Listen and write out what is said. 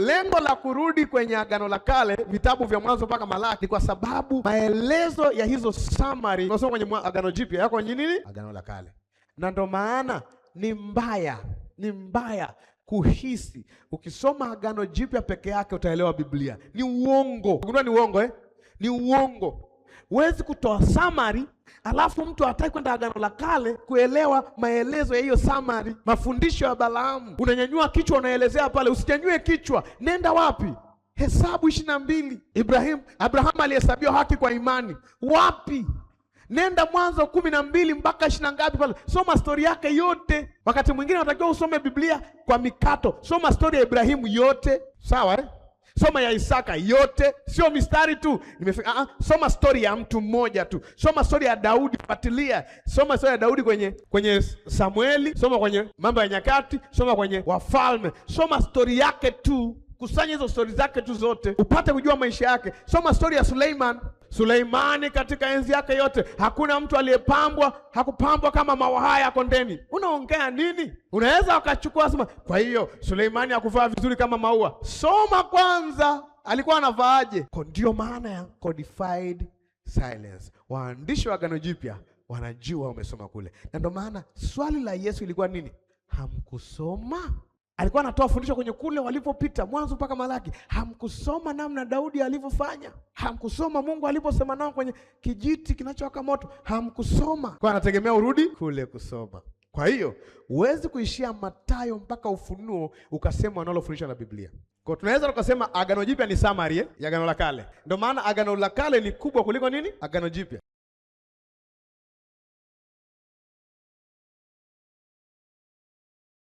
lengo la kurudi kwenye Agano la Kale, vitabu vya Mwanzo mpaka Malaki, ni kwa sababu maelezo ya hizo summary tunasoma kwenye Agano Jipya yako kwenye nini? Agano la Kale. Na ndo maana ni mbaya kuhisi ukisoma Agano Jipya peke yake utaelewa Biblia. Ni uongo. Unajua ni uongo Ni uongo. Huwezi kutoa summary alafu mtu hataki kwenda Agano la Kale kuelewa maelezo ya hiyo summary. Mafundisho ya Balaamu, unanyanyua kichwa unaelezea pale, usinyanyue kichwa. Nenda wapi? Hesabu 22. Abraham alihesabiwa haki kwa imani. Wapi? Nenda Mwanzo 12 mpaka 20 ngapi pale. Soma story yake yote. Wakati mwingine unatakiwa usome Biblia kwa mikato. Soma story ya Ibrahimu yote. Sawa Soma ya Isaka yote, sio mistari tu. Soma story ya mtu mmoja tu. Soma story ya Daudi, fuatilia. Soma story ya Daudi kwenye Samueli, soma kwenye Mambo ya Nyakati, soma kwenye Wafalme. Soma story yake tu. Kusanya hizo story zake tu zote, upate kujua maisha yake. Soma story ya Suleimani katika enzi yake yote. Hakuna mtu hakupambwa kama maua haya kondeni. Unaongea nini? Unaweza wakachukua sema, kwa hiyo Suleimani hakuvaa vizuri kama maua. Soma kwanza, alikuwa anavaaje? Ndio maana ya codified silence. Waandishi wa Agano Jipya wanajua wamesoma kule. Na ndio maana swali la Yesu ilikuwa nini? Hamkusoma? Alikuwa anatoa fundisho kwenye kule walipopita Mwanzo mpaka Malaki. Hamkusoma namna Daudi alivyofanya? Hamkusoma Mungu aliposema nao kwenye kijiti kinachowaka moto? Hamkusoma? Kwa anategemea urudi kule kusoma. Kwa hiyo huwezi kuishia Mathayo mpaka Ufunuo ukasema wanalofundisha na Biblia. Kwa tunaweza tukasema Agano Jipya ni summary ya Agano la Kale. Ndio maana Agano la Kale ni kubwa kuliko nini? Agano Jipya.